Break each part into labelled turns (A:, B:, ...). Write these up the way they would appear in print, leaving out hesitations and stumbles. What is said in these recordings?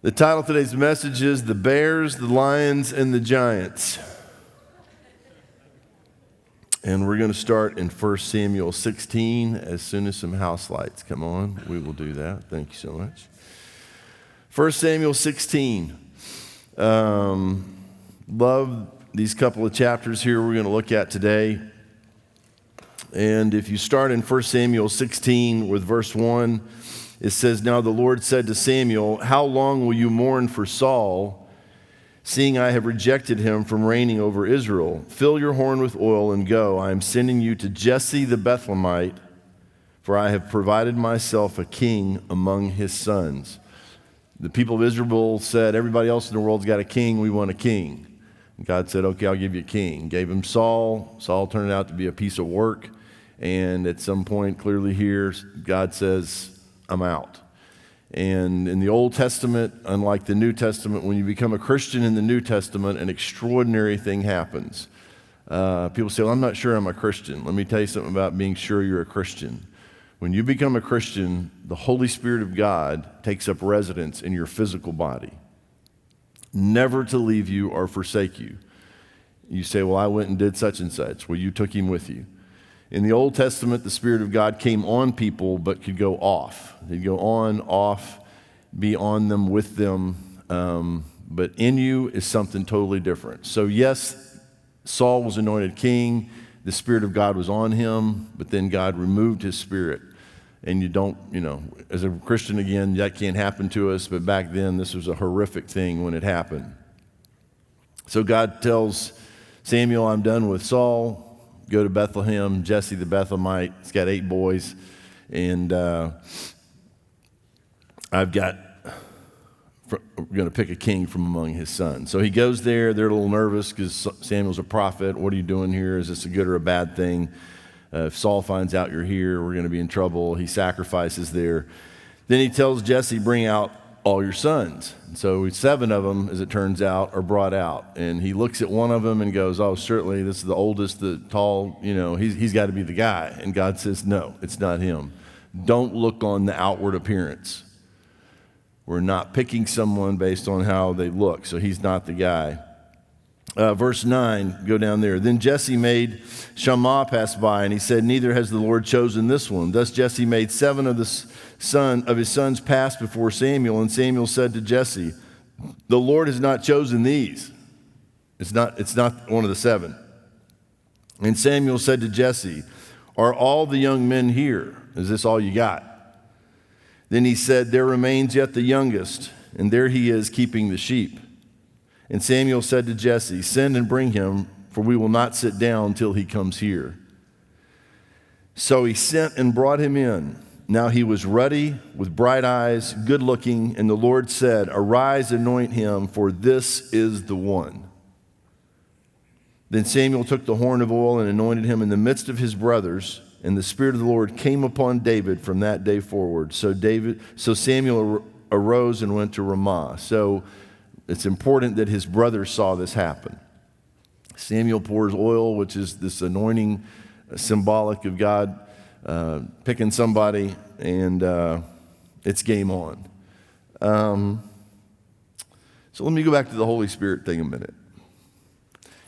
A: The title of today's message is The Bears, the Lions, and the Giants. And we're going to start in 1 Samuel 16 as soon as some house lights come on. We will do that. Thank you so much. 1 Samuel 16. Love these couple of chapters here we're going to look at today. And if you start in 1 Samuel 16 with verse 1, it says, "Now the Lord said to Samuel, how long will you mourn for Saul, seeing I have rejected him from reigning over Israel? Fill your horn with oil and go. I am sending you to Jesse the Bethlehemite, for I have provided myself a king among his sons." The people of Israel said, everybody else in the world's got a king, we want a king. And God said, okay, I'll give you a king. Gave him Saul. Saul turned out to be a piece of work. And at some point, clearly here, God says, I'm out. And in the Old Testament, unlike the New Testament, when you become a Christian in the New Testament, an extraordinary thing happens. People say, well, I'm not sure I'm a Christian. Let me tell you something about being sure you're a Christian. When you become a Christian, the Holy Spirit of God takes up residence in your physical body, never to leave you or forsake you. You say, well, I went and did such and such. Well, you took him with you. In the Old Testament, the Spirit of God came on people but could go off. He'd go on, off, be on them, with them. But in you is something totally different. So yes, Saul was anointed king. The Spirit of God was on him, but then God removed his spirit. And you don't, as a Christian again, that can't happen to us. But back then, this was a horrific thing when it happened. So God tells Samuel, I'm done with Saul. Go to Bethlehem, Jesse the Bethlehemite. He's got 8 boys. And we're going to pick a king from among his sons. So he goes there. They're a little nervous because Samuel's a prophet. What are you doing here? Is this a good or a bad thing? If Saul finds out you're here, we're going to be in trouble. He sacrifices there. Then he tells Jesse, bring out all your sons. And so 7 of them, as it turns out, are brought out. And he looks at one of them and goes, oh, certainly this is the oldest, the tall, he's got to be the guy. And God says, no, it's not him. Don't look on the outward appearance. We're not picking someone based on how they look. So he's not the guy. Verse 9, go down there. Then Jesse made Shammah pass by, and he said, neither has the Lord chosen this one. Thus Jesse made 7 of his sons pass before Samuel, and Samuel said to Jesse, the Lord has not chosen these. It's not one of the 7. And Samuel said to Jesse, are all the young men here? Is this all you got? Then he said, there remains yet the youngest, and there he is keeping the sheep. And Samuel said to Jesse, send and bring him, for we will not sit down till he comes here. So he sent and brought him in. Now he was ruddy, with bright eyes, good looking, and the Lord said, arise, anoint him, for this is the one. Then Samuel took the horn of oil and anointed him in the midst of his brothers, and the Spirit of the Lord came upon David from that day forward. So Samuel arose and went to Ramah. So it's important that his brothers saw this happen. Samuel pours oil, which is this anointing symbolic of God picking somebody, and it's game on. So let me go back to the Holy Spirit thing a minute.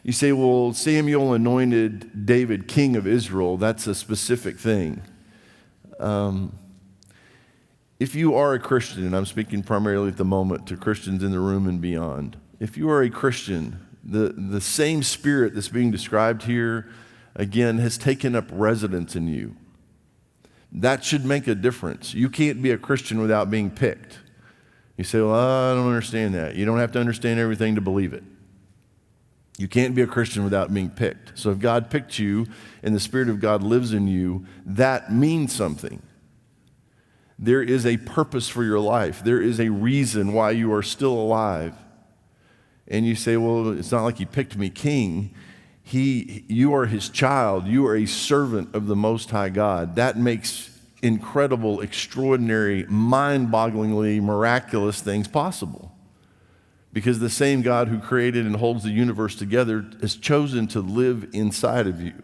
A: You say, well, Samuel anointed David king of Israel. That's a specific thing. If you are a Christian, and I'm speaking primarily at the moment to Christians in the room and beyond, if you are a Christian, the same Spirit that's being described here, again, has taken up residence in you. That should make a difference. You can't be a Christian without being picked. You say, well, I don't understand that. You don't have to understand everything to believe it. You can't be a Christian without being picked. So if God picked you and the Spirit of God lives in you, that means something. There is a purpose for your life. There is a reason why you are still alive. And you say, well, it's not like he picked me king. You are his child. You are a servant of the Most High God. That makes incredible, extraordinary, mind-bogglingly miraculous things possible. Because the same God who created and holds the universe together has chosen to live inside of you.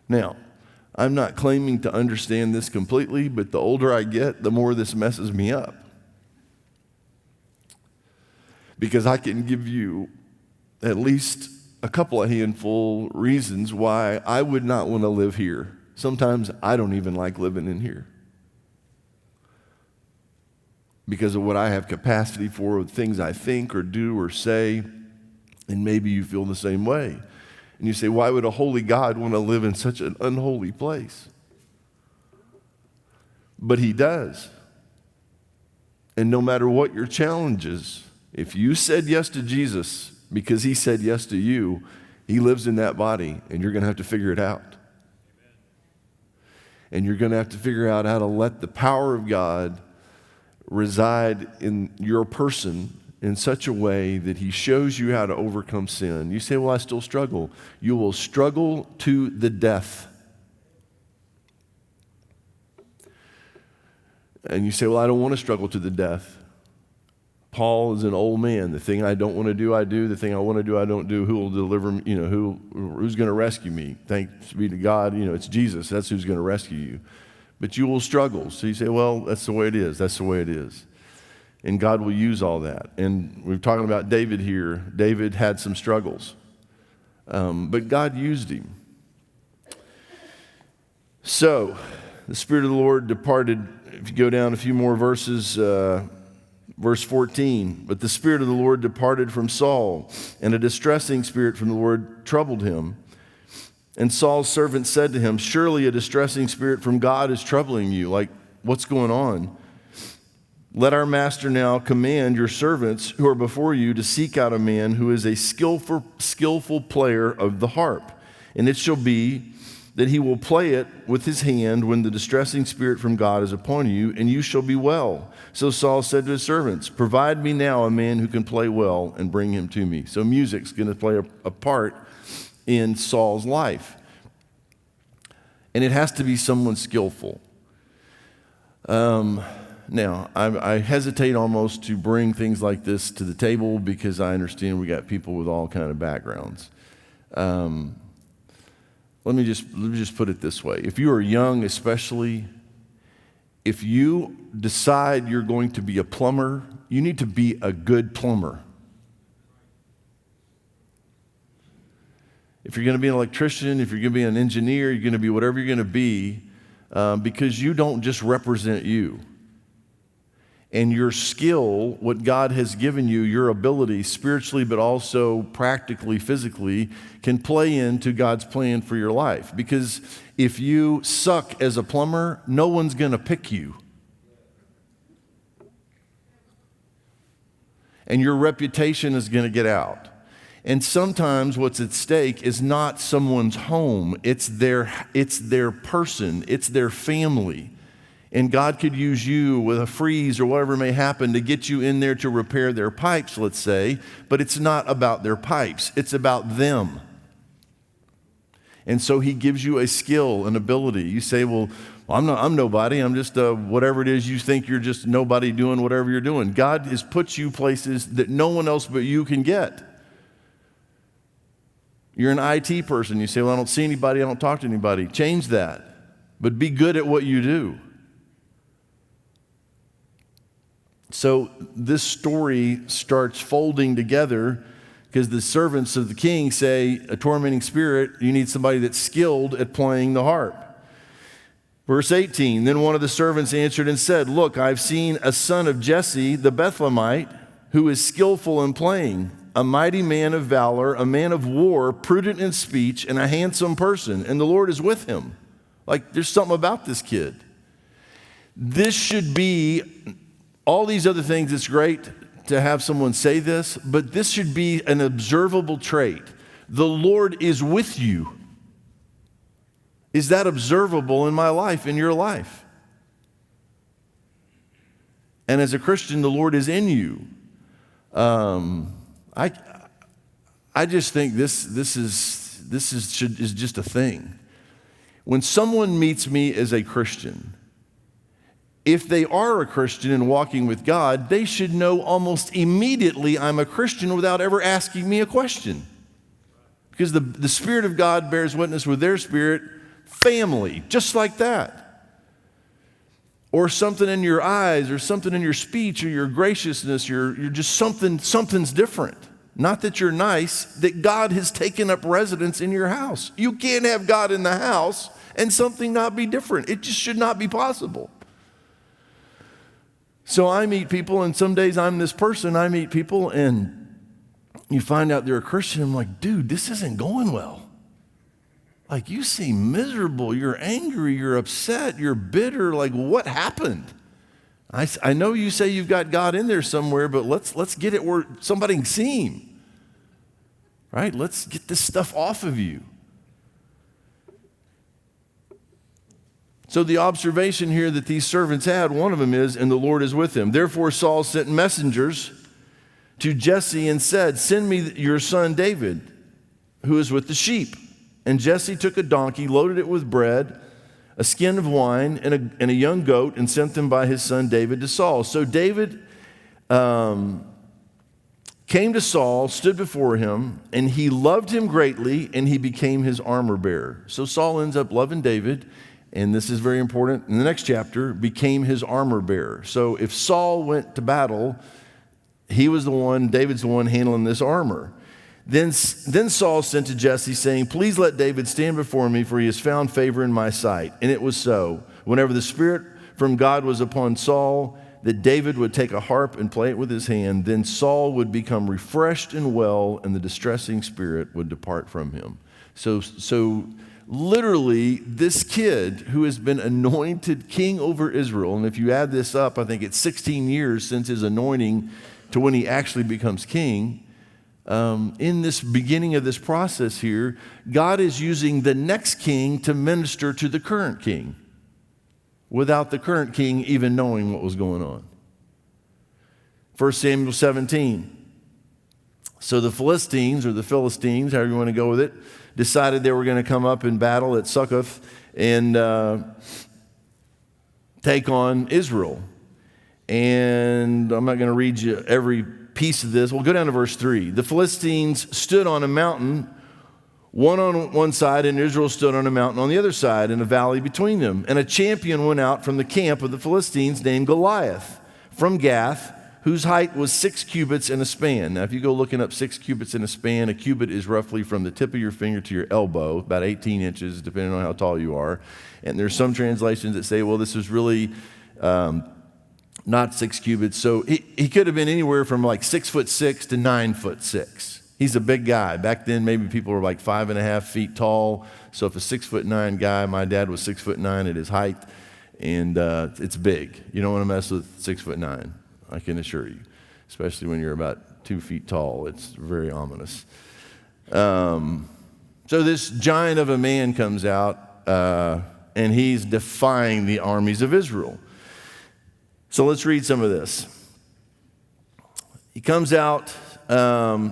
A: Now, I'm not claiming to understand this completely, but the older I get, the more this messes me up. Because I can give you at least a couple of handful reasons why I would not want to live here. Sometimes I don't even like living in here because of what I have capacity for, things I think or do or say, and maybe you feel the same way. And you say, why would a holy God want to live in such an unholy place? But he does. And no matter what your challenges, if you said yes to Jesus because he said yes to you, he lives in that body, and you're going to have to figure it out. Amen. And you're going to have to figure out how to let the power of God reside in your person in such a way that he shows you how to overcome sin. You say, well, I still struggle. You will struggle to the death. And you say, well, I don't want to struggle to the death. Paul is an old man. The thing I don't want to do, I do. The thing I want to do, I don't do. Who will deliver me? Who's going to rescue me? Thanks be to God. It's Jesus. That's who's going to rescue you. But you will struggle. So you say, well, that's the way it is. That's the way it is. And God will use all that. And we're talking about David here. David had some struggles. But God used him. So the Spirit of the Lord departed. If you go down a few more verses, verse 14, but the Spirit of the Lord departed from Saul, and a distressing spirit from the Lord troubled him. And Saul's servant said to him, surely a distressing spirit from God is troubling you. Like, what's going on? Let our master now command your servants who are before you to seek out a man who is a skillful player of the harp. And it shall be that he will play it with his hand when the distressing spirit from God is upon you, and you shall be well. So Saul said to his servants, provide me now a man who can play well, and bring him to me. So music's going to play a part in Saul's life. And it has to be someone skillful. Now, I hesitate almost to bring things like this to the table because I understand we got people with all kind of backgrounds. Let me just put it this way. If you are young, especially, if you decide you're going to be a plumber, you need to be a good plumber. If you're going to be an electrician, if you're going to be an engineer, you're going to be whatever you're going to be, because you don't just represent you. And your skill, what God has given you, your ability spiritually, but also practically, physically, can play into God's plan for your life. Because if you suck as a plumber, no one's going to pick you. And your reputation is going to get out. And sometimes what's at stake is not someone's home. It's their person. It's their family. And God could use you with a freeze or whatever may happen to get you in there to repair their pipes, let's say, but it's not about their pipes. It's about them. And so he gives you a skill, an ability. You say, well, I'm nobody. I'm just whatever it is you think you're just nobody doing whatever you're doing. God has put you places that no one else but you can get. You're an IT person. You say, well, I don't see anybody. I don't talk to anybody. Change that. But be good at what you do. So this story starts folding together because the servants of the king say, a tormenting spirit, you need somebody that's skilled at playing the harp. Verse 18, then one of the servants answered and said, look, I've seen a son of Jesse, the Bethlehemite, who is skillful in playing, a mighty man of valor, a man of war, prudent in speech, and a handsome person, and the Lord is with him. Like, there's something about this kid. This should be... all these other things, it's great to have someone say this, but this should be an observable trait. The Lord is with you. Is that observable in my life, in your life? And as a Christian, the Lord is in you. I just think this is just a thing. When someone meets me as a Christian, if they are a Christian and walking with God, they should know almost immediately I'm a Christian without ever asking me a question. Because the Spirit of God bears witness with their spirit, family, just like that. or something in your eyes, or something in your speech, or your graciousness, you're just something's different. Not that you're nice, that God has taken up residence in your house. You can't have God in the house and something not be different. It just should not be possible. So I meet people, and some days I'm this person. I meet people, and you find out they're a Christian. I'm like, dude, this isn't going well. Like, you seem miserable. You're angry. You're upset. You're bitter. Like, what happened? I know you say you've got God in there somewhere, but let's get it where somebody can see him. Right? Let's get this stuff off of you. So the observation here that these servants had, one of them is, and the Lord is with him. Therefore Saul sent messengers to Jesse and said, send me your son David, who is with the sheep. And Jesse took a donkey, loaded it with bread, a skin of wine, and a young goat, and sent them by his son David to Saul. So David came to Saul, stood before him, and he loved him greatly, and he became his armor bearer. So Saul ends up loving David, and this is very important, in the next chapter, became his armor bearer. So if Saul went to battle, David's the one handling this armor. Then Saul sent to Jesse, saying, please let David stand before me, for he has found favor in my sight. And it was so. Whenever the Spirit from God was upon Saul, that David would take a harp and play it with his hand, then Saul would become refreshed and well, and the distressing spirit would depart from him. So literally, this kid who has been anointed king over Israel, and if you add this up, I think it's 16 years since his anointing to when he actually becomes king. In this beginning of this process here, God is using the next king to minister to the current king without the current king even knowing what was going on. 1 Samuel 17. So the Philistines, however you want to go with it, decided they were going to come up in battle at Succoth and take on Israel. And I'm not going to read you every piece of this. We'll go down to verse 3. The Philistines stood on a mountain, one on one side, and Israel stood on a mountain on the other side, in a valley between them. And a champion went out from the camp of the Philistines named Goliath from Gath, whose height was 6 cubits and a span. Now, if you go looking up 6 cubits and a span, a cubit is roughly from the tip of your finger to your elbow, about 18 inches, depending on how tall you are. And there's some translations that say, well, this is really not 6 cubits. So he could have been anywhere from like 6'6" to 9'6". He's a big guy. Back then, maybe people were like 5.5 feet tall. So if a 6'9" guy, my dad was 6'9" at his height, and it's big. You don't want to mess with 6'9". I can assure you, especially when you're about 2 feet tall. It's very ominous. So this giant of a man comes out, and he's defying the armies of Israel. So let's read some of this. He comes out.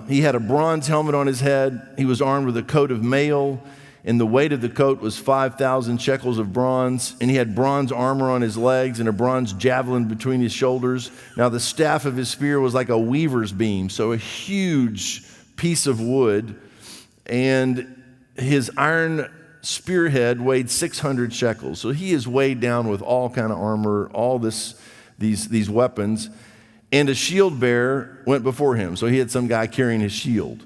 A: He had a bronze helmet on his head. He was armed with a coat of mail, and the weight of the coat was 5,000 shekels of bronze. And he had bronze armor on his legs and a bronze javelin between his shoulders. Now the staff of his spear was like a weaver's beam, so a huge piece of wood. And his iron spearhead weighed 600 shekels. So he is weighed down with all kind of armor, all these weapons. And a shield bearer went before him. So he had some guy carrying his shield.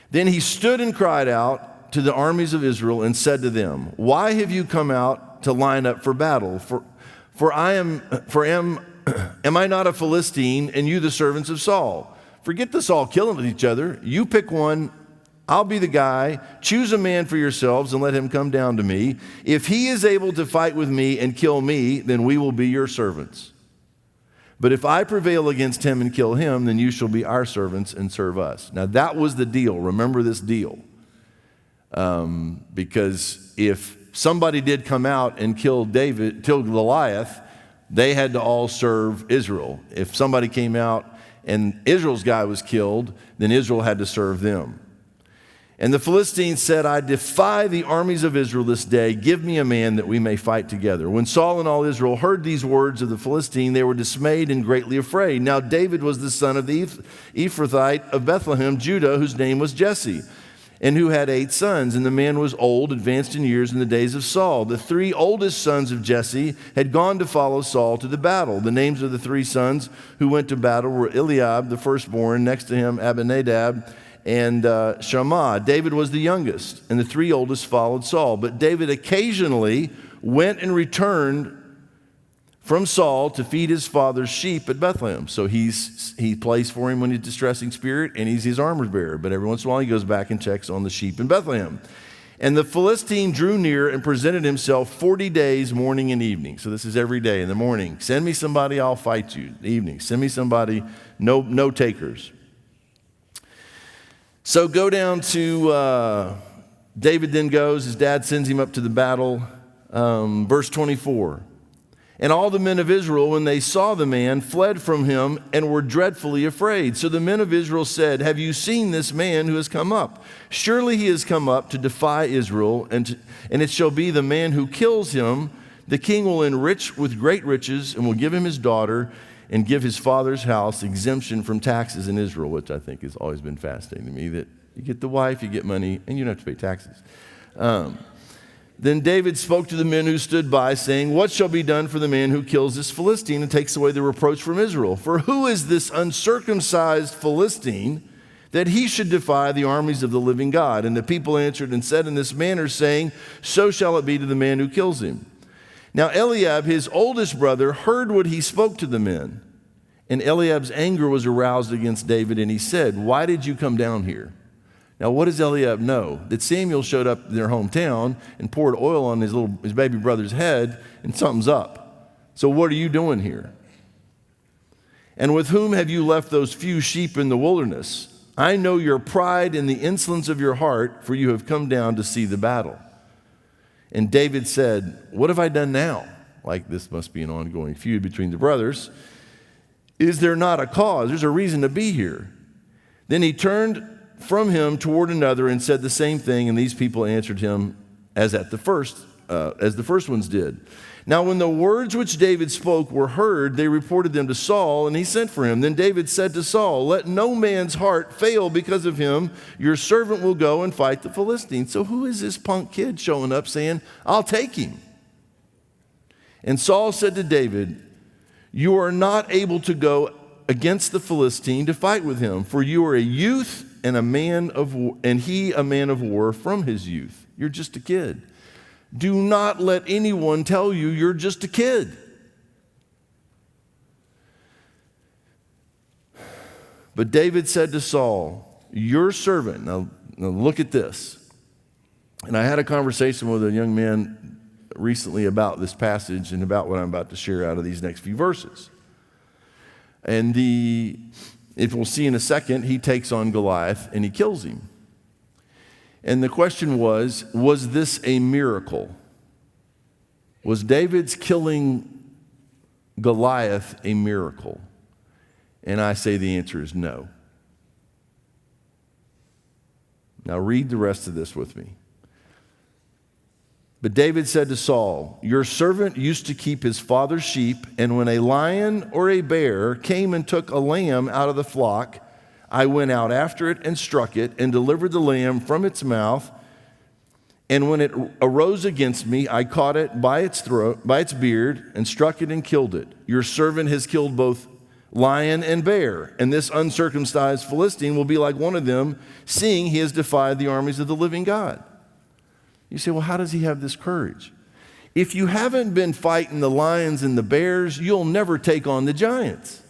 A: Then he stood and cried out to the armies of Israel and said to them, why have you come out to line up for battle? Am I not a Philistine, and you the servants of Saul? Forget this all killing with each other. You pick one, I'll be the guy. Choose a man for yourselves and let him come down to me. If he is able to fight with me and kill me, then we will be your servants. But if I prevail against him and kill him, then you shall be our servants and serve us. Now that was the deal. Remember this deal. Because if somebody did come out and kill Goliath, they had to all serve Israel. If somebody came out and Israel's guy was killed, then Israel had to serve them. And the Philistines said, I defy the armies of Israel this day. Give me a man that we may fight together. When Saul and all Israel heard these words of the Philistine, they were dismayed and greatly afraid. Now David was the son of the Ephrathite of Bethlehem, Judah, whose name was Jesse. and who had 8 sons. And the man was old, advanced in years in the days of Saul. The 3 oldest sons of Jesse had gone to follow Saul to the battle. The names of the 3 sons who went to battle were Eliab, the firstborn, next to him Abinadab, and Shammah. David was the youngest, and the 3 oldest followed Saul. But David occasionally went and returned from Saul to feed his father's sheep at Bethlehem. So he plays for him when he's distressing spirit, and he's his armor bearer. But every once in a while he goes back and checks on the sheep in Bethlehem. And the Philistine drew near and presented himself 40 days, morning and evening. So this is every day. In the morning, send me somebody, I'll fight you. The evening, send me somebody, no takers. So go down to, David then goes, his dad sends him up to the battle. Verse 24. And all the men of Israel, when they saw the man, fled from him and were dreadfully afraid. So the men of Israel said, have you seen this man who has come up? Surely he has come up to defy Israel, and it shall be the man who kills him, the king will enrich with great riches and will give him his daughter and give his father's house exemption from taxes in Israel, which I think has always been fascinating to me, that you get the wife, you get money, and you don't have to pay taxes. Then David spoke to the men who stood by, saying, what shall be done for the man who kills this Philistine and takes away the reproach from Israel? For who is this uncircumcised Philistine that he should defy the armies of the living God? And the people answered and said in this manner, saying, so shall it be to the man who kills him. Now Eliab, his oldest brother, heard what he spoke to the men. And Eliab's anger was aroused against David, and he said, why did you come down here? Now, what does Eliab know? That Samuel showed up in their hometown and poured oil on his baby brother's head, and something's up. So what are you doing here? And with whom have you left those few sheep in the wilderness? I know your pride and the insolence of your heart, for you have come down to see the battle. And David said, what have I done now? Like this must be an ongoing feud between the brothers. Is there not a cause? There's a reason to be here. Then he turned from him toward another and said the same thing, and these people answered him as the first ones did. Now when the words which David spoke were heard, they reported them to Saul, and he sent for him. Then David said to Saul, let no man's heart fail because of him. Your servant will go and fight the Philistines. So who is this punk kid showing up saying, I'll take him? And Saul said to David, you are not able to go against the Philistine to fight with him, for you are a youth and a man of war, and he a man of war from his youth. You're just a kid. Do not let anyone tell you you're just a kid. But David said to Saul, your servant, now look at this. And I had a conversation with a young man recently about this passage and about what I'm about to share out of these next few verses. And if we'll see in a second, he takes on Goliath and he kills him. And the question was this a miracle? Was David's killing Goliath a miracle? And I say the answer is no. Now read the rest of this with me. But David said to Saul, your servant used to keep his father's sheep, and when a lion or a bear came and took a lamb out of the flock, I went out after it and struck it and delivered the lamb from its mouth. And when it arose against me, I caught it by its throat, by its beard, and struck it and killed it. Your servant has killed both lion and bear, and this uncircumcised Philistine will be like one of them, seeing he has defied the armies of the living God. You say, well, how does he have this courage? If you haven't been fighting the lions and the bears, you'll never take on the giants.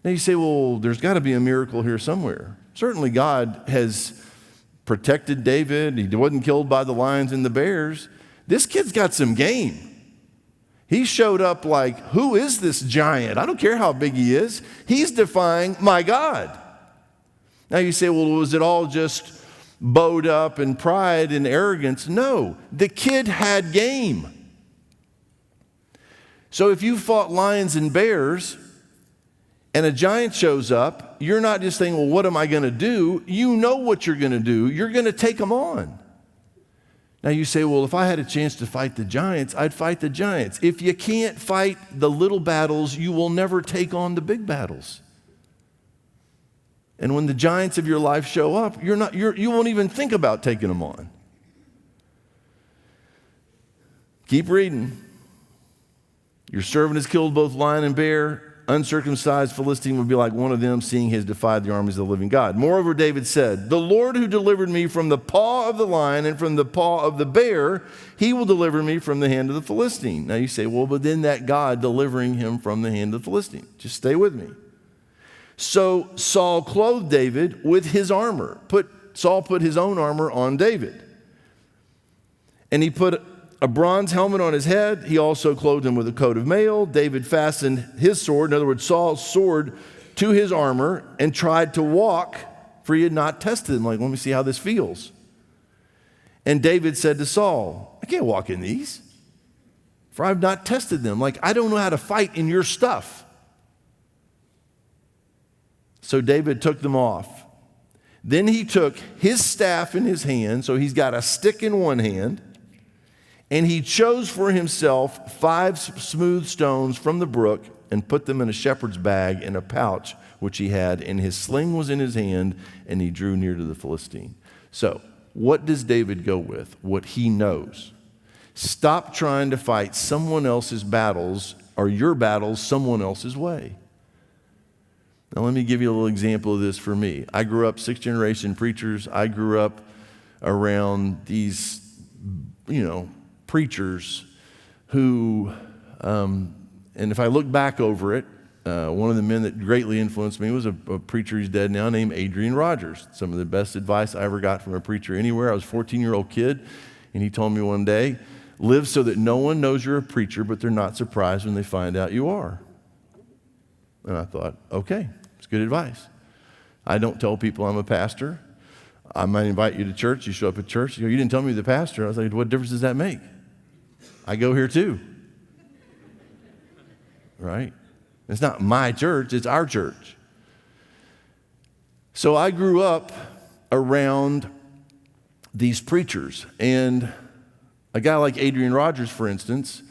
A: Now you say, well, there's got to be a miracle here somewhere. Certainly God has protected David. He wasn't killed by the lions and the bears. This kid's got some game. He showed up like, who is this giant? I don't care how big he is. He's defying my God. Now you say, well, was it all just bowed up and pride and arrogance? No, the kid had game. So if you fought lions and bears and a giant shows up, you're not just saying, well, what am I going to do? You know what you're going to do. You're going to take them on. Now you say, well, if I had a chance to fight the giants, I'd fight the giants. If you can't fight the little battles, you will never take on the big battles. And when the giants of your life show up, you won't even think about taking them on. Keep reading. Your servant has killed both lion and bear. Uncircumcised Philistine would be like one of them, seeing he has defied the armies of the living God. Moreover, David said, the Lord who delivered me from the paw of the lion and from the paw of the bear, he will deliver me from the hand of the Philistine. Now you say, well, but then that God delivering him from the hand of the Philistine. Just stay with me. So Saul clothed David with his armor. Saul put his own armor on David. And he put a bronze helmet on his head. He also clothed him with a coat of mail. David fastened his sword, in other words, Saul's sword, to his armor and tried to walk, for he had not tested him. Like, let me see how this feels. And David said to Saul, I can't walk in these, for I've not tested them. Like, I don't know how to fight in your stuff. So David took them off. Then he took his staff in his hand, so he's got a stick in one hand, and he chose for himself 5 smooth stones from the brook and put them in a shepherd's bag in a pouch which he had, and his sling was in his hand, and he drew near to the Philistine. So, what does David go with? What he knows. Stop trying to fight someone else's battles or your battles someone else's way. Now, let me give you a little example of this for me. I grew up 6th-generation preachers. I grew up around these, preachers who, and if I look back over it, one of the men that greatly influenced me was a preacher, he's dead now, named Adrian Rogers. Some of the best advice I ever got from a preacher anywhere. I was a 14-year-old kid, and he told me one day, live so that no one knows you're a preacher, but they're not surprised when they find out you are. And I thought, okay, it's good advice. I don't tell people I'm a pastor. I might invite you to church. You show up at church. You go, you didn't tell me you're the pastor. I was like, what difference does that make? I go here too. Right? It's not my church, it's our church. So I grew up around these preachers. And a guy like Adrian Rogers, for instance,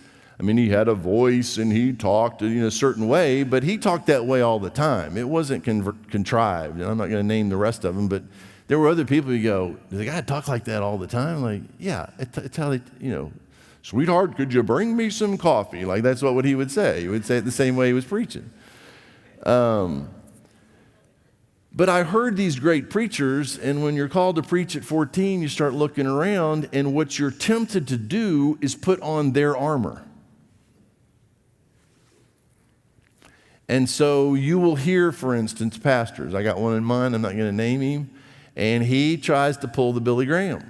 A: he had a voice and he talked in a certain way, but he talked that way all the time. It wasn't contrived. And I'm not going to name the rest of them, but there were other people who go, does the guy talk like that all the time? Like, yeah, it's how they, sweetheart, could you bring me some coffee? Like, that's what he would say. He would say it the same way he was preaching. But I heard these great preachers, and when you're called to preach at 14, you start looking around, and what you're tempted to do is put on their armor. And so you will hear, for instance, pastors. I got one in mind, I'm not going to name him, and he tries to pull the Billy Graham.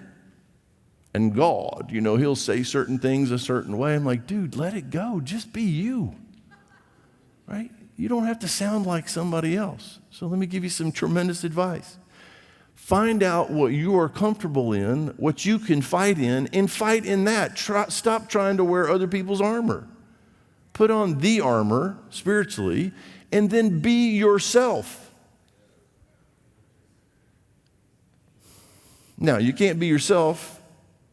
A: And God, he'll say certain things a certain way. I'm like, dude, let it go. Just be you, right? You don't have to sound like somebody else. So let me give you some tremendous advice. Find out what you are comfortable in, what you can fight in, and fight in that. Stop trying to wear other people's armor. Put on the armor spiritually, and then be yourself. Now, you can't be yourself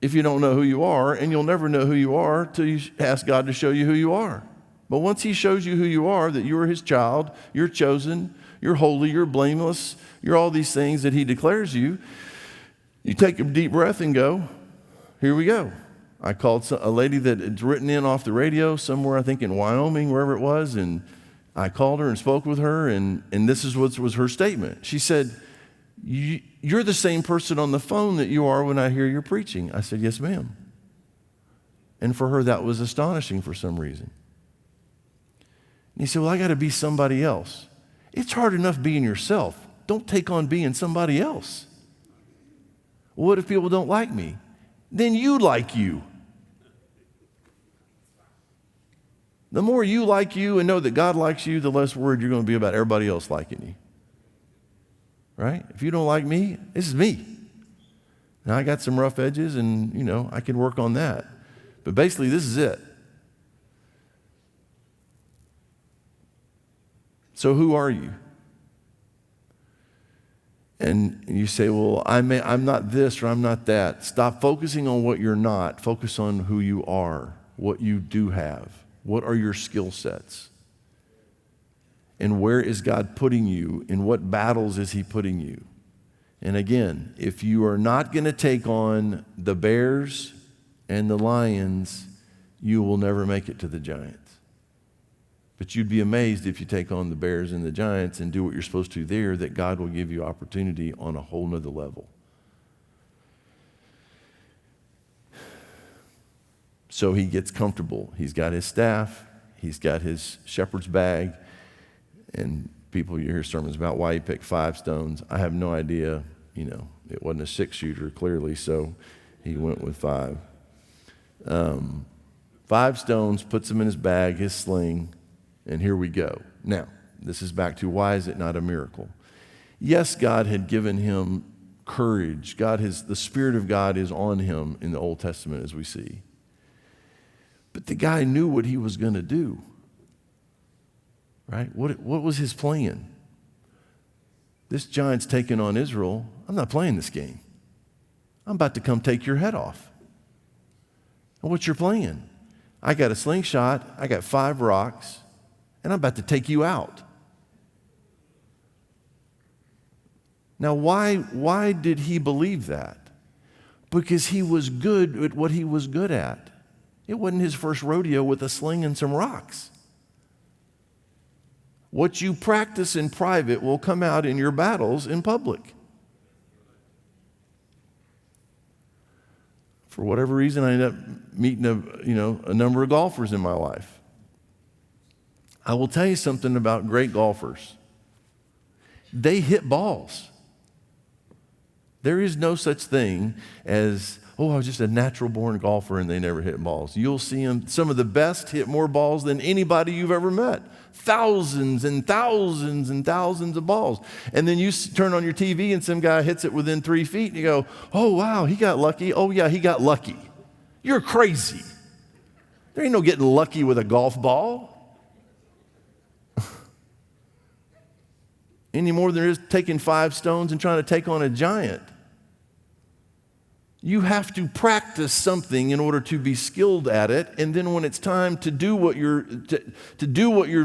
A: if you don't know who you are, and you'll never know who you are till you ask God to show you who you are. But once he shows you who you are, that you are his child, you're chosen, you're holy, you're blameless, you're all these things that he declares you, you take a deep breath and go, here we go. I called a lady that had written in off the radio somewhere, I think in Wyoming, wherever it was, and I called her and spoke with her, and this is what was her statement. She said, you're the same person on the phone that you are when I hear you're preaching. I said, yes, ma'am. And for her, that was astonishing for some reason. And he said, well, I got to be somebody else. It's hard enough being yourself. Don't take on being somebody else. What if people don't like me? Then you like you. The more you like you and know that God likes you, the less worried you're going to be about everybody else liking you. Right? If you don't like me, this is me. Now, I got some rough edges, and, I can work on that. But basically, this is it. So who are you? And you say, well, I'm not this or I'm not that. Stop focusing on what you're not. Focus on who you are, what you do have. What are your skill sets? And where is God putting you? In what battles is he putting you? And again, if you are not going to take on the bears and the lions, you will never make it to the giants. But you'd be amazed if you take on the bears and the giants and do what you're supposed to there, that God will give you opportunity on a whole nother level. So he gets comfortable. He's got his staff. He's got his shepherd's bag. And people, you hear sermons about why he picked 5 stones. I have no idea. It wasn't a 6-shooter, clearly, so he went with 5. 5 stones, puts them in his bag, his sling, and here we go. Now, this is back to why is it not a miracle? Yes, God had given him courage. The Spirit of God is on him in the Old Testament, as we see. But the guy knew what he was going to do, right? What was his plan? This giant's taking on Israel. I'm not playing this game. I'm about to come take your head off. And what's your plan? I got a slingshot, I got 5 rocks, and I'm about to take you out. Now, why did he believe that? Because he was good at what he was good at. It wasn't his first rodeo with a sling and some rocks. What you practice in private will come out in your battles in public. For whatever reason, I ended up meeting a number of golfers in my life. I will tell you something about great golfers. They hit balls. There is no such thing as, I was just a natural-born golfer and they never hit balls. You'll see them, some of the best hit more balls than anybody you've ever met. Thousands and thousands and thousands of balls. And then you turn on your TV and some guy hits it within 3 feet and you go, oh, wow, he got lucky. Oh, yeah, he got lucky. You're crazy. There ain't no getting lucky with a golf ball. Any more than there is taking 5 stones and trying to take on a giant. You have to practice something in order to be skilled at it, and then when it's time to do what you're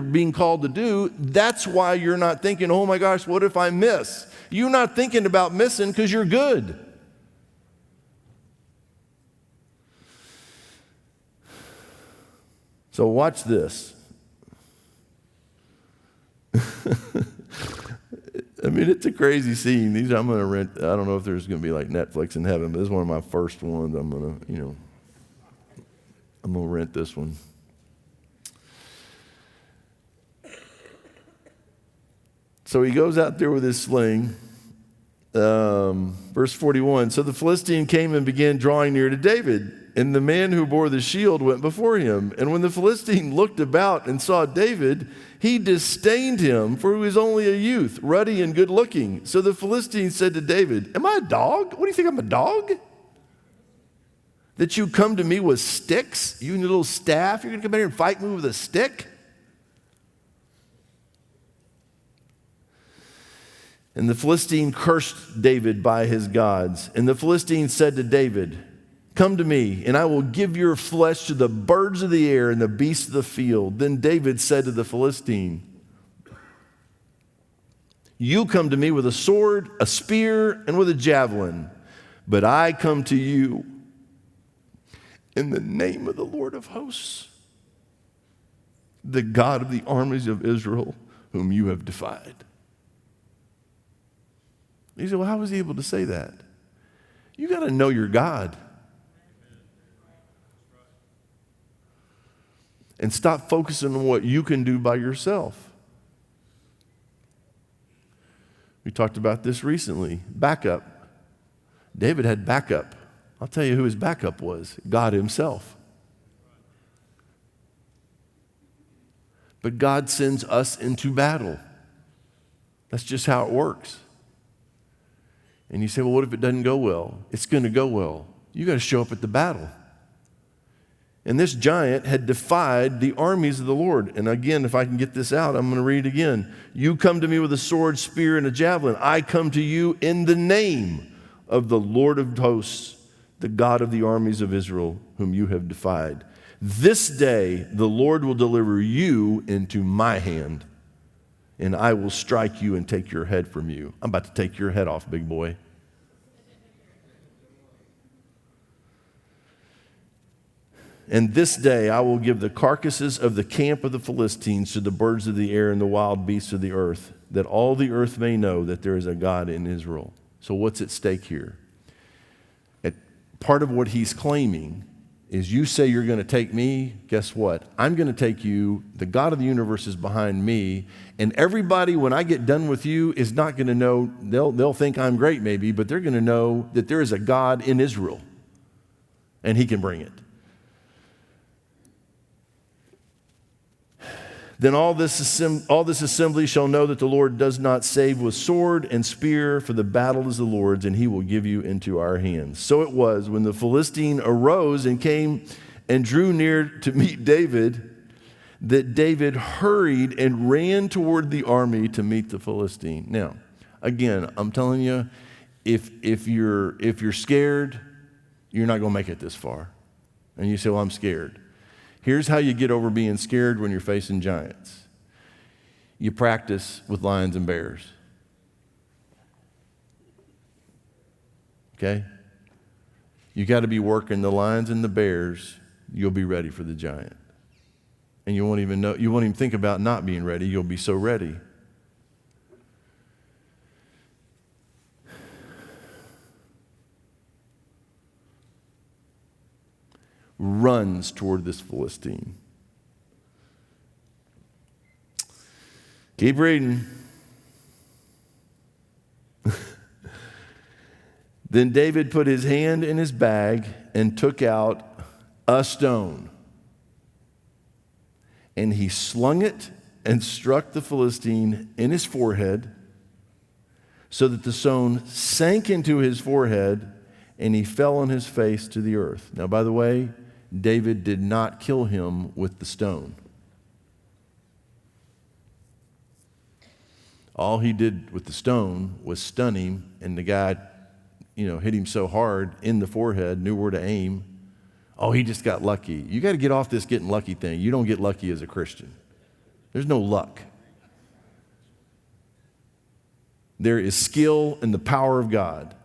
A: being called to do, that's why you're not thinking, oh my gosh, what if I miss? You're not thinking about missing because you're good. So watch this. I mean, it's a crazy scene. These I'm going to rent. I don't know if there's going to be like Netflix in heaven, but this is one of my first ones. I'm going to rent this one. So he goes out there with his sling. Verse 41. So the Philistine came and began drawing near to David, and the man who bore the shield went before him. And when the Philistine looked about and saw David, he disdained him, for he was only a youth, ruddy and good-looking. So the Philistine said to David, am I a dog? What do you think, I'm a dog? That you come to me with sticks? You and your little staff? You're going to come in here and fight me with a stick? And the Philistine cursed David by his gods. And the Philistine said to David, come to me, and I will give your flesh to the birds of the air and the beasts of the field. Then David said to the Philistine, you come to me with a sword, a spear, and with a javelin, but I come to you in the name of the Lord of hosts, the God of the armies of Israel, whom you have defied. He said, well, how was he able to say that? You got to know your God. And stop focusing on what you can do by yourself. We talked about this recently. Backup. David had backup. I'll tell you who his backup was. God himself. But God sends us into battle. That's just how it works. And you say, well, what if it doesn't go well? It's going to go well. You got to show up at the battle. And this giant had defied the armies of the Lord. And again, if I can get this out, I'm going to read it again. You come to me with a sword, spear, and a javelin. I come to you in the name of the Lord of hosts, the God of the armies of Israel, whom you have defied. This day the Lord will deliver you into my hand, and I will strike you and take your head from you. I'm about to take your head off, big boy. And this day I will give the carcasses of the camp of the Philistines to the birds of the air and the wild beasts of the earth, that all the earth may know that there is a God in Israel. So what's at stake here? Part of what he's claiming is, you say you're going to take me, guess what? I'm going to take you. The God of the universe is behind me, and everybody, when I get done with you, is not going to know. They'll think I'm great maybe, but they're going to know that there is a God in Israel, and he can bring it. Then all this assembly shall know that the Lord does not save with sword and spear, for the battle is the Lord's, and he will give you into our hands. So it was, when the Philistine arose and came and drew near to meet David, that David hurried and ran toward the army to meet the Philistine. Now, again, I'm telling you, if you're scared, you're not going to make it this far. And you say, well, I'm scared. Here's how you get over being scared when you're facing giants. You practice with lions and bears. Okay? You got to be working the lions and the bears. You'll be ready for the giant. And you won't even think about not being ready. You'll be so ready. Runs toward this Philistine. Keep reading. Then David put his hand in his bag and took out a stone. And he slung it and struck the Philistine in his forehead, so that the stone sank into his forehead, and he fell on his face to the earth. Now, by the way, David did not kill him with the stone. All he did with the stone was stun him, and the guy, hit him so hard in the forehead, knew where to aim. Oh, he just got lucky. You got to get off this getting lucky thing. You don't get lucky as a Christian. There's no luck. There is skill in the power of God.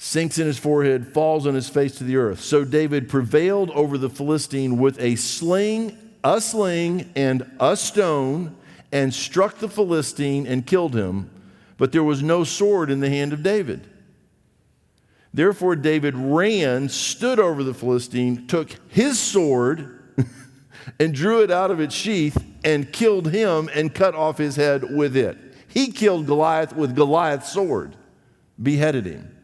A: Sinks in his forehead, falls on his face to the earth. So David prevailed over the Philistine with a sling and a stone, and struck the Philistine and killed him. But there was no sword in the hand of David. Therefore David ran, stood over the Philistine, took his sword and drew it out of its sheath and killed him and cut off his head with it. He killed Goliath with Goliath's sword, beheaded him.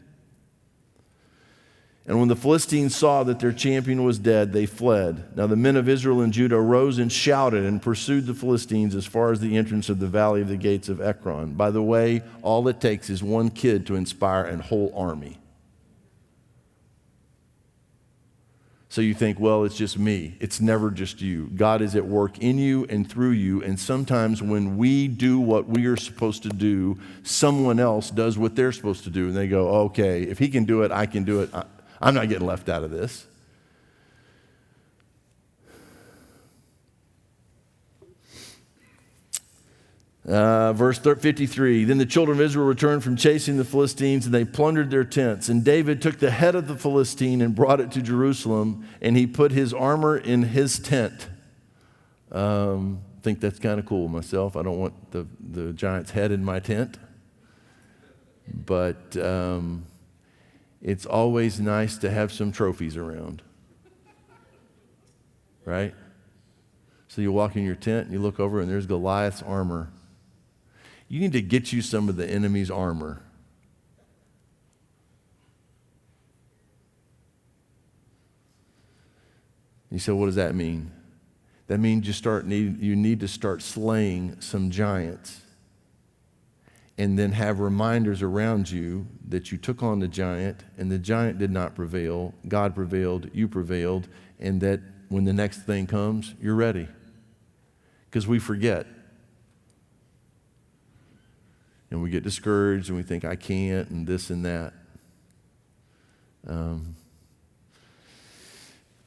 A: And when the Philistines saw that their champion was dead, they fled. Now the men of Israel and Judah rose and shouted and pursued the Philistines as far as the entrance of the valley of the gates of Ekron. By the way, all it takes is one kid to inspire a whole army. So you think, well, it's just me. It's never just you. God is at work in you and through you. And sometimes when we do what we are supposed to do, someone else does what they're supposed to do. And they go, okay, if he can do it, I can do it. I'm not getting left out of this. Verse 53, then the children of Israel returned from chasing the Philistines, and they plundered their tents. And David took the head of the Philistine and brought it to Jerusalem, and he put his armor in his tent. I think that's kind of cool myself. I don't want the giant's head in my tent. But it's always nice to have some trophies around. Right? So you walk in your tent and you look over and there's Goliath's armor. You need to get you some of the enemy's armor. You say, what does that mean? That means you need to start slaying some giants, and then have reminders around you that you took on the giant, and the giant did not prevail. God prevailed, you prevailed, and that when the next thing comes, you're ready. Because we forget. And we get discouraged, and we think, I can't, and this and that.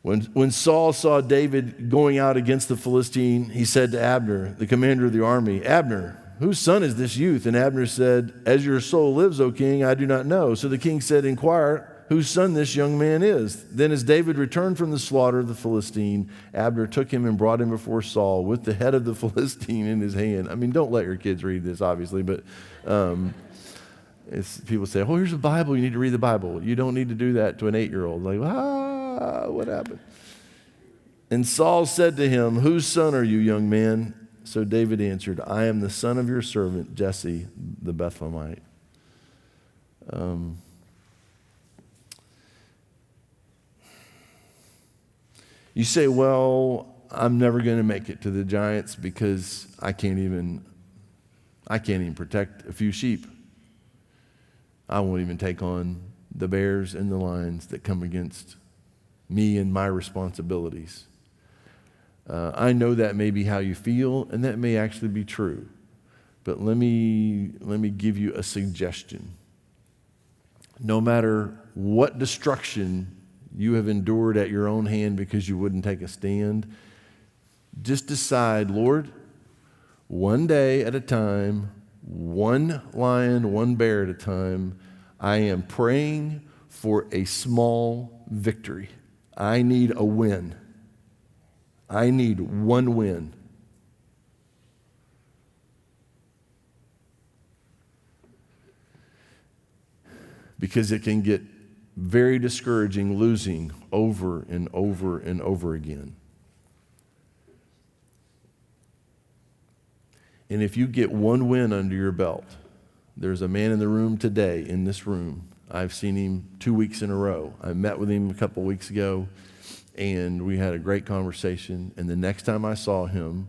A: When Saul saw David going out against the Philistine, he said to Abner, the commander of the army, "Abner, whose son is this youth?" And Abner said, "As your soul lives, O king, I do not know." So the king said, "Inquire whose son this young man is." Then as David returned from the slaughter of the Philistine, Abner took him and brought him before Saul with the head of the Philistine in his hand. I mean, don't let your kids read this, obviously, but people say, "Oh, here's the Bible, you need to read the Bible." You don't need to do that to an 8-year-old. Like, what happened? And Saul said to him, "Whose son are you, young man?" So David answered, "I am the son of your servant Jesse the Bethlehemite." You say, "Well, I'm never going to make it to the giants because I can't even protect a few sheep. I won't even take on the bears and the lions that come against me and my responsibilities." I know that may be how you feel, and that may actually be true. But let me give you a suggestion. No matter what destruction you have endured at your own hand because you wouldn't take a stand, just decide, Lord, one day at a time, one lion, one bear at a time, I am praying for a small victory. I need a win. I need one win. Because it can get very discouraging losing over and over and over again. And if you get one win under your belt, there's a man in the room today, in this room. I've seen him 2 weeks in a row. I met with him a couple weeks ago, and we had a great conversation. And the next time I saw him,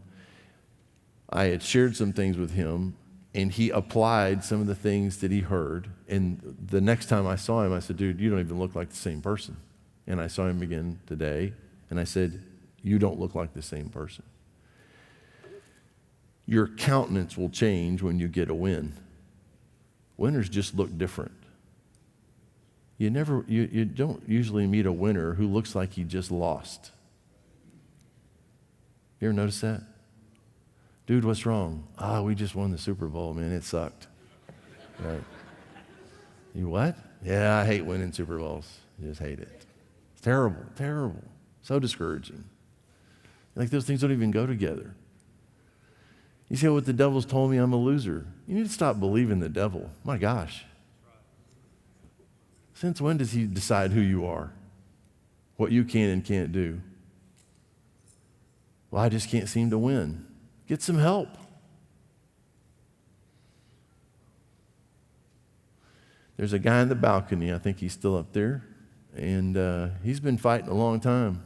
A: I had shared some things with him, and he applied some of the things that he heard. And the next time I saw him, I said, "Dude, you don't even look like the same person." And I saw him again today, and I said, "You don't look like the same person." Your countenance will change when you get a win. Winners just look different. You don't usually meet a winner who looks like he just lost. You ever notice that? "Dude, what's wrong?" "We just won the Super Bowl, man. It sucked." Right? You what? "Yeah, I hate winning Super Bowls. I just hate it. It's terrible, terrible. So discouraging." Like those things don't even go together. You say, "What the devil's told me, I'm a loser." You need to stop believing the devil. My gosh. Since when does he decide who you are? What you can and can't do? "Well, I just can't seem to win." Get some help. There's a guy in the balcony, I think he's still up there, and he's been fighting a long time.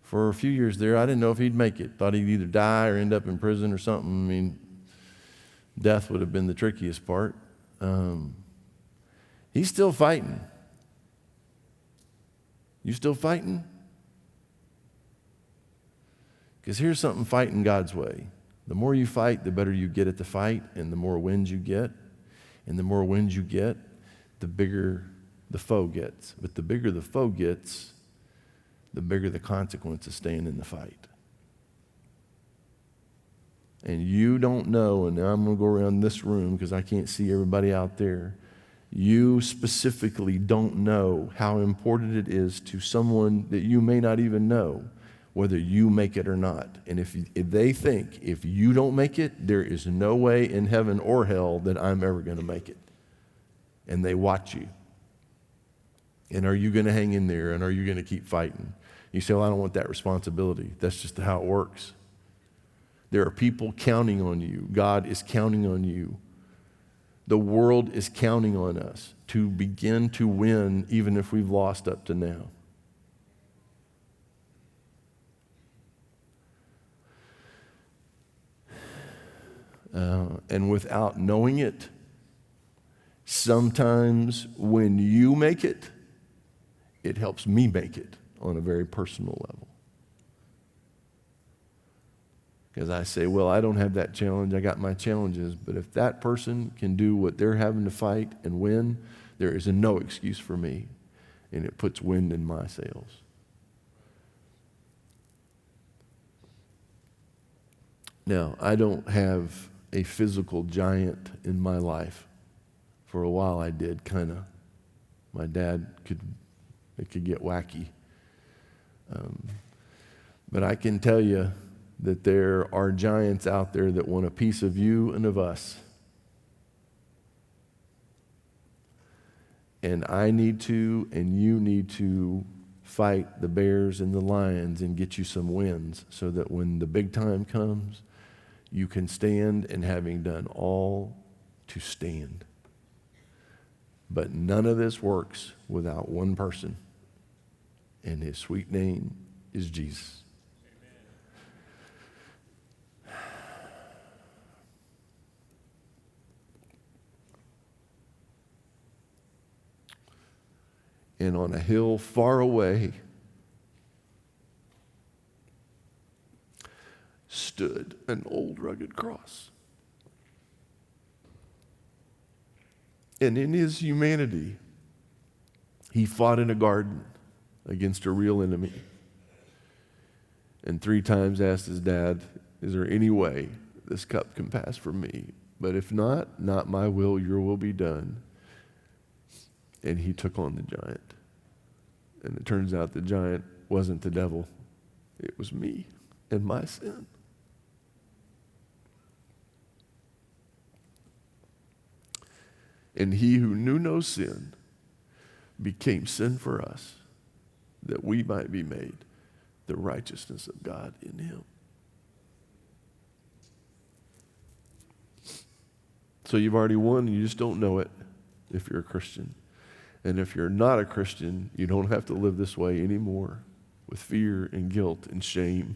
A: For a few years there, I didn't know if he'd make it. Thought he'd either die or end up in prison or something. I mean, death would have been the trickiest part. He's still fighting. You still fighting? Because here's something fighting God's way. The more you fight, the better you get at the fight, and the more wins you get. And the more wins you get, the bigger the foe gets. But the bigger the foe gets, the bigger the consequence of staying in the fight. And you don't know, and now I'm going to go around this room because I can't see everybody out there. You specifically don't know how important it is to someone that you may not even know whether you make it or not. And if they think if you don't make it, there is no way in heaven or hell that I'm ever going to make it. And they watch you. And are you going to hang in there, and are you going to keep fighting? You say, "Well, I don't want that responsibility." That's just how it works. There are people counting on you. God is counting on you. The world is counting on us to begin to win, even if we've lost up to now. And without knowing it, sometimes when you make it, it helps me make it on a very personal level. Because I say, "Well, I don't have that challenge. I got my challenges. But if that person can do what they're having to fight and win, there is no excuse for me." And it puts wind in my sails. Now, I don't have a physical giant in my life. For a while I did, kind of. My dad it could get wacky. But I can tell you that there are giants out there that want a piece of you and of us. And I need to, and you need to fight the bears and the lions and get you some wins so that when the big time comes, you can stand, and having done all to stand. But none of this works without one person, and his sweet name is Jesus. And on a hill far away stood an old rugged cross. And in his humanity, he fought in a garden against a real enemy. And 3 times asked his dad, is there any way this cup can pass from me? But if not, not my will, your will be done. And he took on the giant. And it turns out the giant wasn't the devil. It was me and my sin. And he who knew no sin became sin for us, that we might be made the righteousness of God in him. So you've already won, you just don't know it if you're a Christian. And if you're not a Christian, you don't have to live this way anymore with fear and guilt and shame.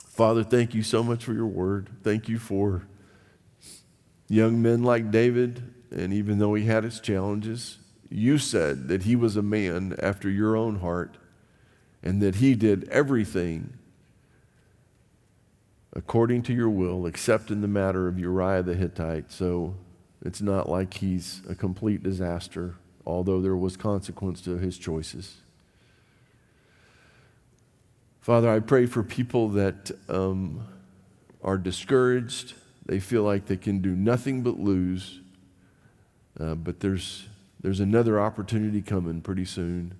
A: Father, thank you so much for your word. Thank you for young men like David, and even though he had his challenges, you said that he was a man after your own heart and that he did everything according to your will, except in the matter of Uriah the Hittite. So it's not like he's a complete disaster, although there was consequence to his choices. Father, I pray for people that are discouraged. They feel like they can do nothing but lose. But there's another opportunity coming pretty soon.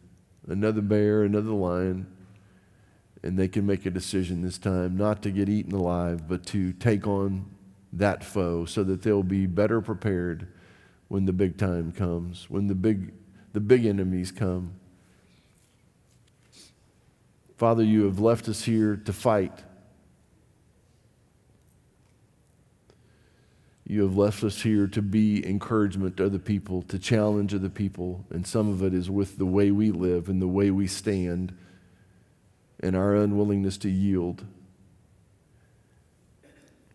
A: Another bear, another lion. And they can make a decision this time not to get eaten alive, but to take on that foe so that they'll be better prepared when the big time comes, when the big enemies come. Father, you have left us here to fight. You have left us here to be encouragement to other people, to challenge other people, and some of it is with the way we live and the way we stand and our unwillingness to yield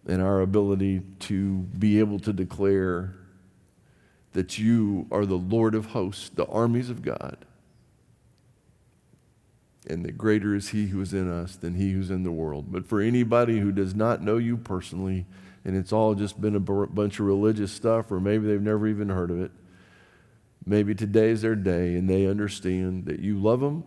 A: and our ability to be able to declare that you are the Lord of hosts, the armies of God, and that greater is he who is in us than he who's in the world. But for anybody who does not know you personally, and it's all just been a bunch of religious stuff, or maybe they've never even heard of it, maybe today is their day and they understand that you love them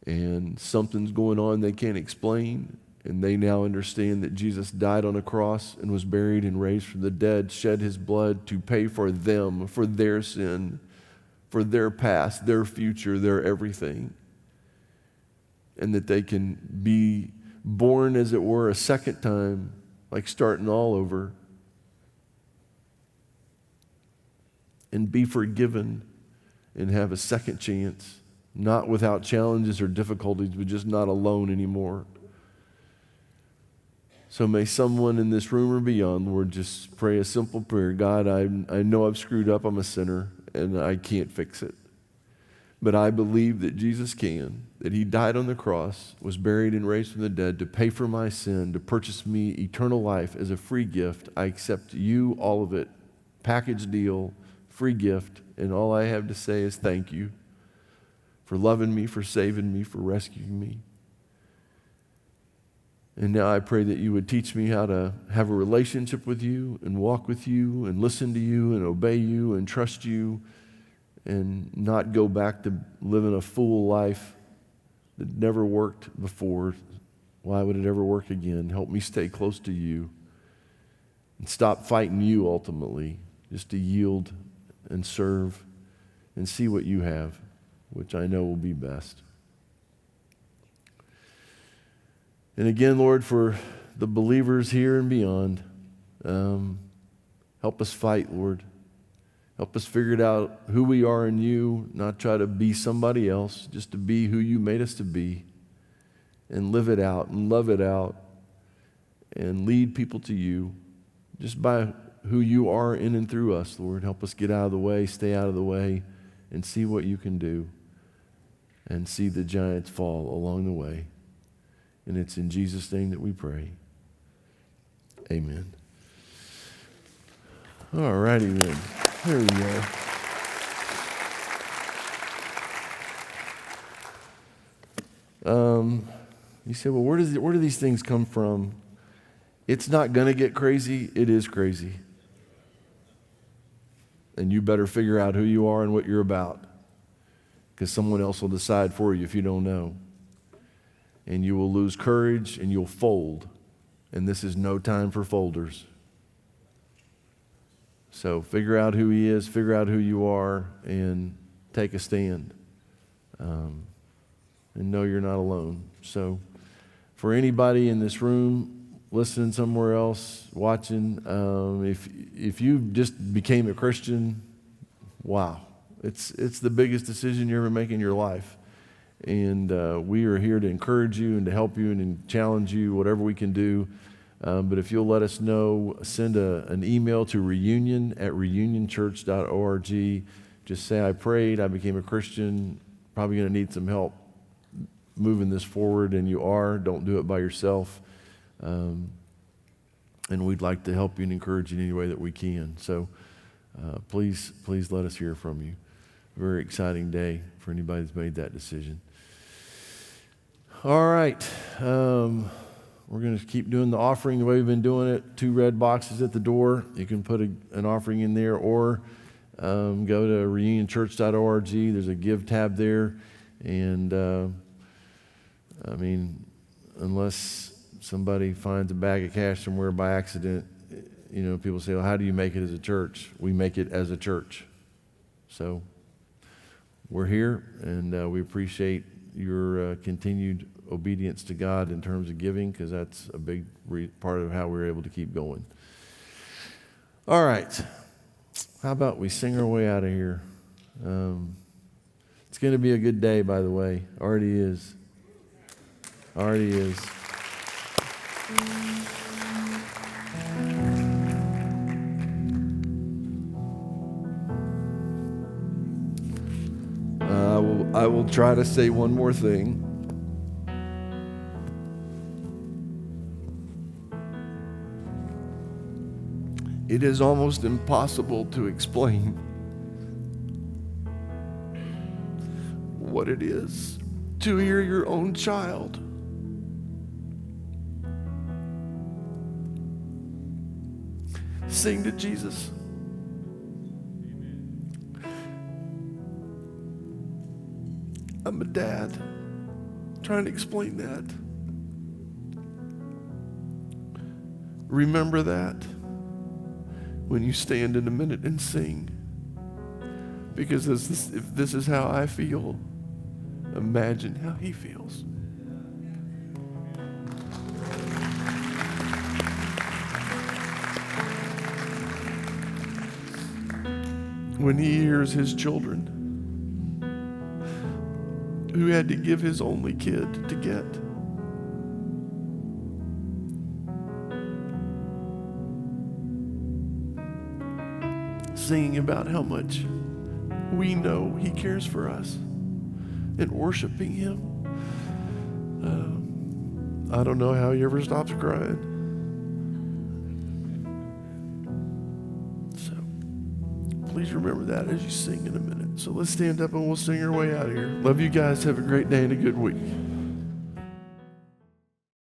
A: and something's going on they can't explain, and they now understand that Jesus died on a cross and was buried and raised from the dead, shed his blood to pay for them, for their sin, for their past, their future, their everything. And that they can be born, as it were, a second time, like starting all over, and be forgiven and have a second chance, not without challenges or difficulties, but just not alone anymore. So may someone in this room or beyond, Lord, just pray a simple prayer. God, I know I've screwed up. I'm a sinner, and I can't fix it. But I believe that Jesus can, that he died on the cross, was buried and raised from the dead to pay for my sin, to purchase me eternal life as a free gift. I accept you, all of it, package deal, free gift, and all I have to say is thank you for loving me, for saving me, for rescuing me. And now I pray that you would teach me how to have a relationship with you and walk with you and listen to you and obey you and trust you, and not go back to living a fool life that never worked before. Why would it ever work again? Help me stay close to you and stop fighting you ultimately, just to yield and serve and see what you have, which I know will be best. And again, Lord, for the believers here and beyond, help us fight, Lord. Help us figure it out who we are in you, not try to be somebody else, just to be who you made us to be, and live it out and love it out and lead people to you just by who you are in and through us, Lord. Help us get out of the way, stay out of the way, and see what you can do and see the giants fall along the way. And it's in Jesus' name that we pray. Amen. All righty then. Here we go. You say, well, where do these things come from? It's not going to get crazy. It is crazy. And you better figure out who you are and what you're about, because someone else will decide for you if you don't know. And you will lose courage and you'll fold. And this is no time for folders. So figure out who he is, figure out who you are, and take a stand. And know you're not alone. So for anybody in this room, listening somewhere else, watching, if you just became a Christian, wow. It's the biggest decision you ever make in your life. And we are here to encourage you and to help you and challenge you, whatever we can do. But if you'll let us know, send an email to reunionchurch.org. Just say, I prayed, I became a Christian, probably going to need some help moving this forward, and you are. Don't do it by yourself. And we'd like to help you and encourage you in any way that we can. So please let us hear from you. Very exciting day for anybody that's made that decision. All right. We're going to keep doing the offering the way we've been doing it. 2 red boxes at the door. You can put an offering in there, or go to reunionchurch.org. There's a give tab there. And, unless somebody finds a bag of cash somewhere by accident, people say, well, how do you make it as a church? We make it as a church. So we're here, and we appreciate your continued obedience to God in terms of giving, because that's a big part of how we're able to keep going. All right. How about we sing our way out of here? It's going to be a good day, by the way. Already is. Already is. I will try to say one more thing. It is almost impossible to explain what it is to hear your own child sing to Jesus. I'm a dad trying to explain that. Remember that when you stand in a minute and sing. Because if this is how I feel, imagine how he feels. When he hears his children who had to give his only kid to get. Singing about how much we know he cares for us and worshiping him. I don't know how he ever stops crying. So please remember that as you sing in a minute. So let's stand up and we'll sing our way out of here. Love you guys. Have a great day and a good week.